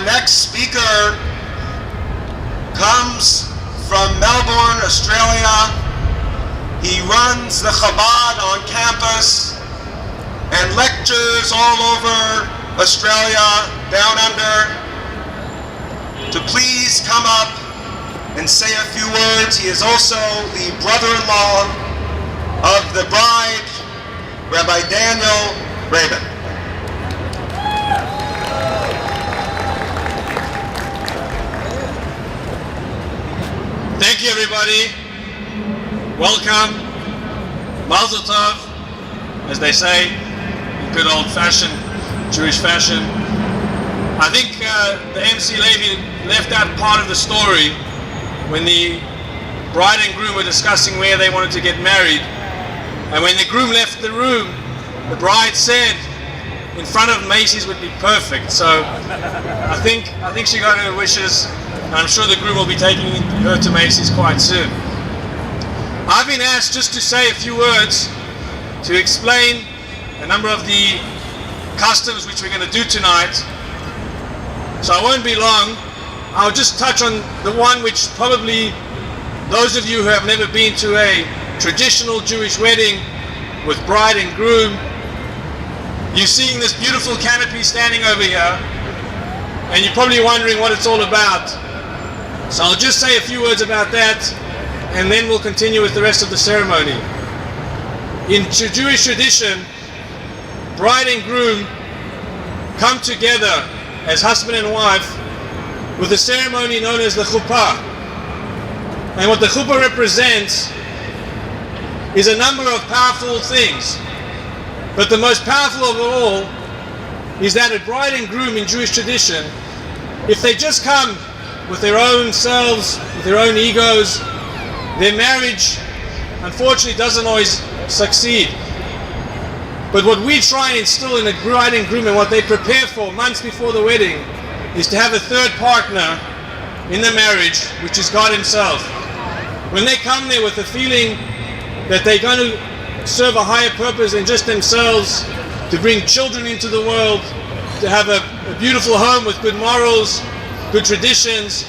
next speaker comes from Melbourne, Australia. He runs the Chabad on campus and lectures all over Australia, down under, to please come up and say a few words. He is also the brother-in-law of the bride, Rabbi Daniel Rabin. Thank you, everybody. Welcome. Mazel tov, as they say, in good old-fashioned Jewish fashion. I think the MC lady left out part of the story when the bride and groom were discussing where they wanted to get married. And when the groom left the room, the bride said, in front of Macy's would be perfect. So I think she got her wishes, and I'm sure the groom will be taking her to Macy's quite soon. I've been asked just to say a few words to explain a number of the customs which we're going to do tonight. So I won't be long. I'll just touch on the one which probably those of you who have never been to a traditional Jewish wedding with bride and groom, you're seeing this beautiful canopy standing over here, and you're probably wondering what it's all about. So I'll just say a few words about that, and then we'll continue with the rest of the ceremony. In Jewish tradition, bride and groom come together as husband and wife with a ceremony known as the Chuppah. And what the Chuppah represents is a number of powerful things. But the most powerful of all is that a bride and groom in Jewish tradition, if they just come with their own selves, with their own egos, their marriage unfortunately doesn't always succeed. But what we try and instill in a bride and groom, and what they prepare for months before the wedding, is to have a third partner in the marriage, which is God Himself. When they come there with the feeling that they're going to serve a higher purpose than just themselves, to bring children into the world, to have a beautiful home with good morals, good traditions,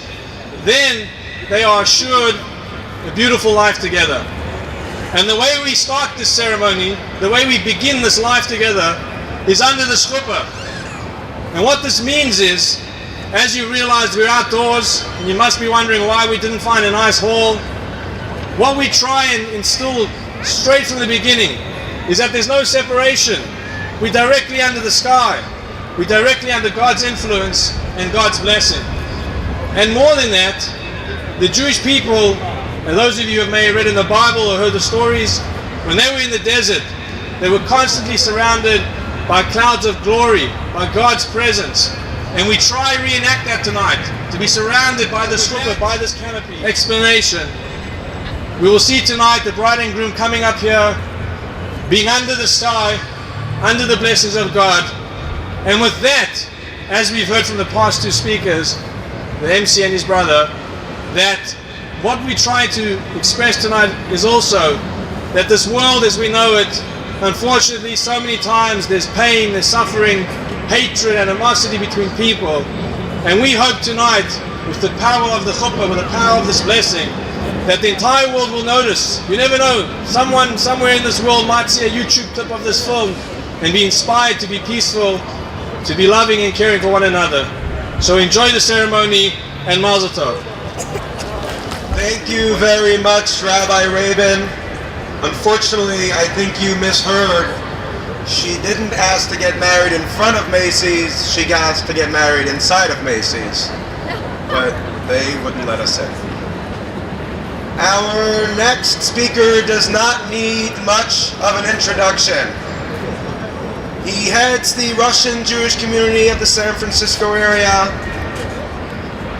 then they are assured a beautiful life together. And the way we start this ceremony, the way we begin this life together, is under the Chuppah. And what this means is, as you realize we're outdoors, and you must be wondering why we didn't find a nice hall, what we try and instill straight from the beginning is that there's no separation. We're directly under the sky. We're directly under God's influence and God's blessing. And more than that, the Jewish people, and those of you who may have read in the Bible or heard the stories, when they were in the desert, they were constantly surrounded by clouds of glory, by God's presence. And we try to reenact that tonight, to be surrounded by this Chuppah, by this canopy. Explanation. We will see tonight the bride and groom coming up here, being under the sky, under the blessings of God. And with that, as we've heard from the past two speakers, the MC and his brother, that what we try to express tonight is also that this world as we know it, unfortunately so many times there's pain, there's suffering, hatred, animosity between people. And we hope tonight, with the power of the Chuppah, with the power of this blessing, that the entire world will notice. You never know, someone somewhere in this world might see a YouTube clip of this film and be inspired to be peaceful, to be loving and caring for one another. So enjoy the ceremony, and Mazel Tov. Thank you very much, Rabbi Rabin. Unfortunately, I think you misheard. She didn't ask to get married in front of Macy's, she asked to get married inside of Macy's. But they wouldn't let us in. Our next speaker does not need much of an introduction. He heads the Russian Jewish community of the San Francisco area.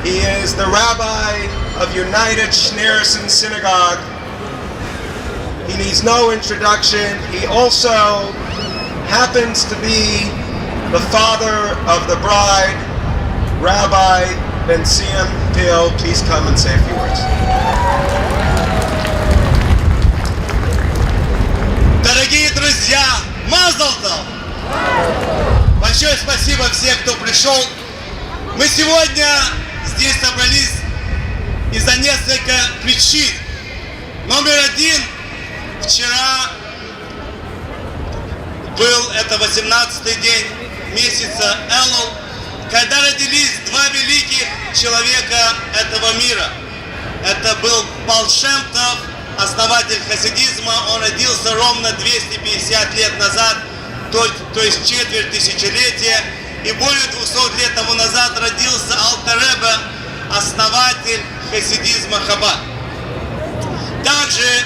He is the rabbi of United Schneerson Synagogue. He needs no introduction. He also happens to be the father of the bride, Rabbi Ben-Sion Pil. Please come and say a few words. Дорогие друзья, Мазал тов! Большое спасибо всем, кто пришел. Мы сегодня здесь собрались из-за нескольких причин. Номер один, вчера был это 18-й день месяца Элул, когда родились два великих человека этого мира. Это был Баал Шем Тов, основатель хасидизма. Он родился ровно 250 лет назад, то есть четверть тысячелетия. И более 200 лет тому назад родился Алтер Ребе, основатель хасидизма Хаббат. Также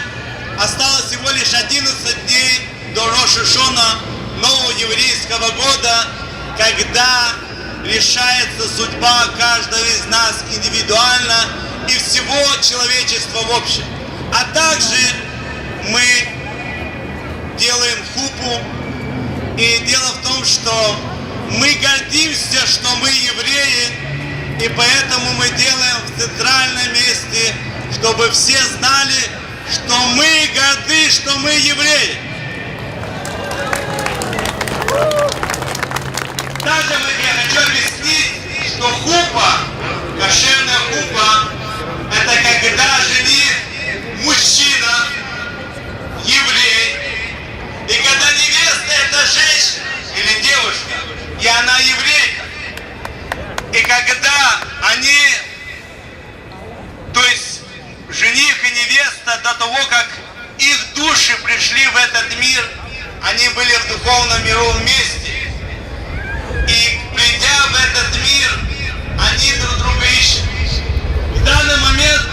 осталось всего лишь 11 дней до Рош ха-Шана, нового еврейского года, когда решается судьба каждого из нас индивидуально и всего человечества в общем. А также мы делаем хупу. И дело в том, что мы гордимся, что мы евреи, и поэтому мы делаем в центральном месте, чтобы все знали, что мы горды, что мы евреи. Также я хочу объяснить, что хупа, кошерная хупа, это когда жених, мужчина, еврей, и когда невеста это женщина или девушка, и она еврейка. И когда они, то есть жених и невеста, до того, как их души пришли в этот мир, они были в духовном миру вместе. И придя в этот мир, они друг друга ищут. В данный момент,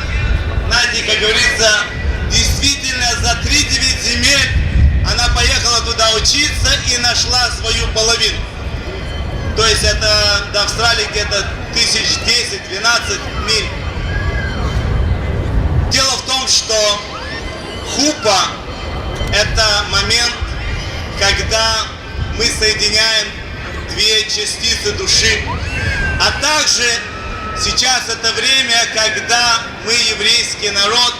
знаете, как говорится, действительно за 3-9 земель она поехала туда учиться и нашла свою половину. То есть это до Австралии где-то 1010-12 миль. Дело в том, что хупа – это момент, когда мы соединяем две частицы души. А также сейчас это время, когда мы, еврейский народ,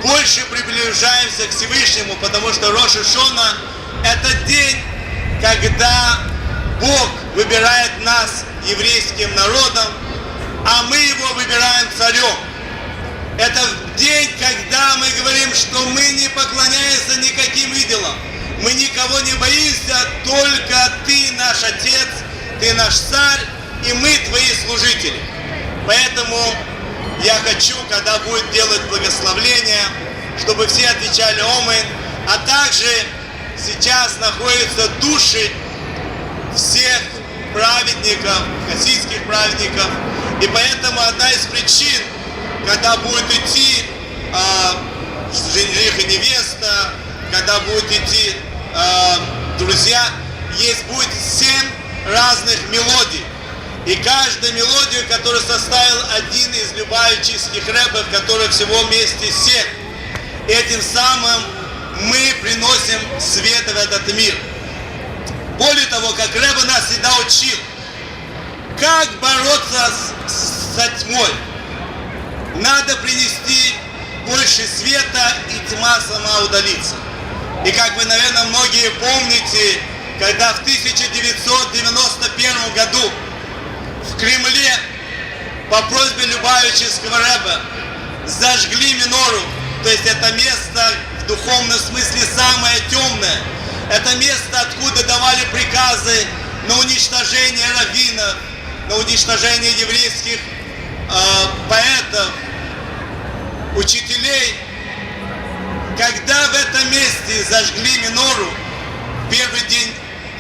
больше приближаемся к Всевышнему, потому что Рош ха-Шана – это день, когда Бог выбирает нас еврейским народом, а мы его выбираем царем. Это день, когда мы говорим, что мы не поклоняемся никаким идолам, мы никого не боимся, только Ты наш Отец, Ты наш Царь, и мы Твои служители. Поэтому я хочу, когда будет делать благословление, чтобы все отвечали омэн, а также сейчас находятся души всех праведников, хасидских праведников, и поэтому одна из причин, когда будет идти жених и невеста, когда будут идти друзья, будет 7 разных мелодий. И каждую мелодию, которую составил один из любавических рэбов, который всего вместе 7. Этим самым мы приносим свет в этот мир. Более того, как рэб нас всегда учил, как бороться со тьмой. Надо принести больше света, и тьма сама удалится. И как вы, наверное, многие помните, когда в 1991 году в Кремле по просьбе любавического рэба зажгли минору, то есть это место в духовном смысле самое темное, это место, откуда давали приказы на уничтожение раввинов, на уничтожение еврейских поэтов, учителей. Когда в этом месте зажгли минору в первый день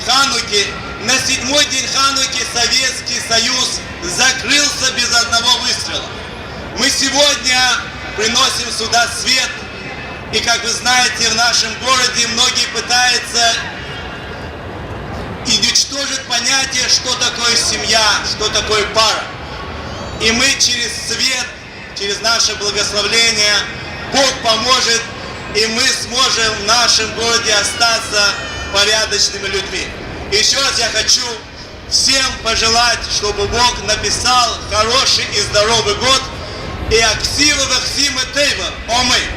Хануки, на 7-й день Хануки Советский Союз закрылся без одного выстрела. Мы сегодня приносим сюда свет, и, как вы знаете, в нашем городе многие пытаются уничтожить понятие, что такое семья, что такое пара. И мы через свет, через наше благословление, Бог поможет, и мы сможем в нашем городе остаться порядочными людьми. Еще раз я хочу всем пожелать, чтобы Бог написал хороший и здоровый год, и активы вахсим и тейва. Аминь.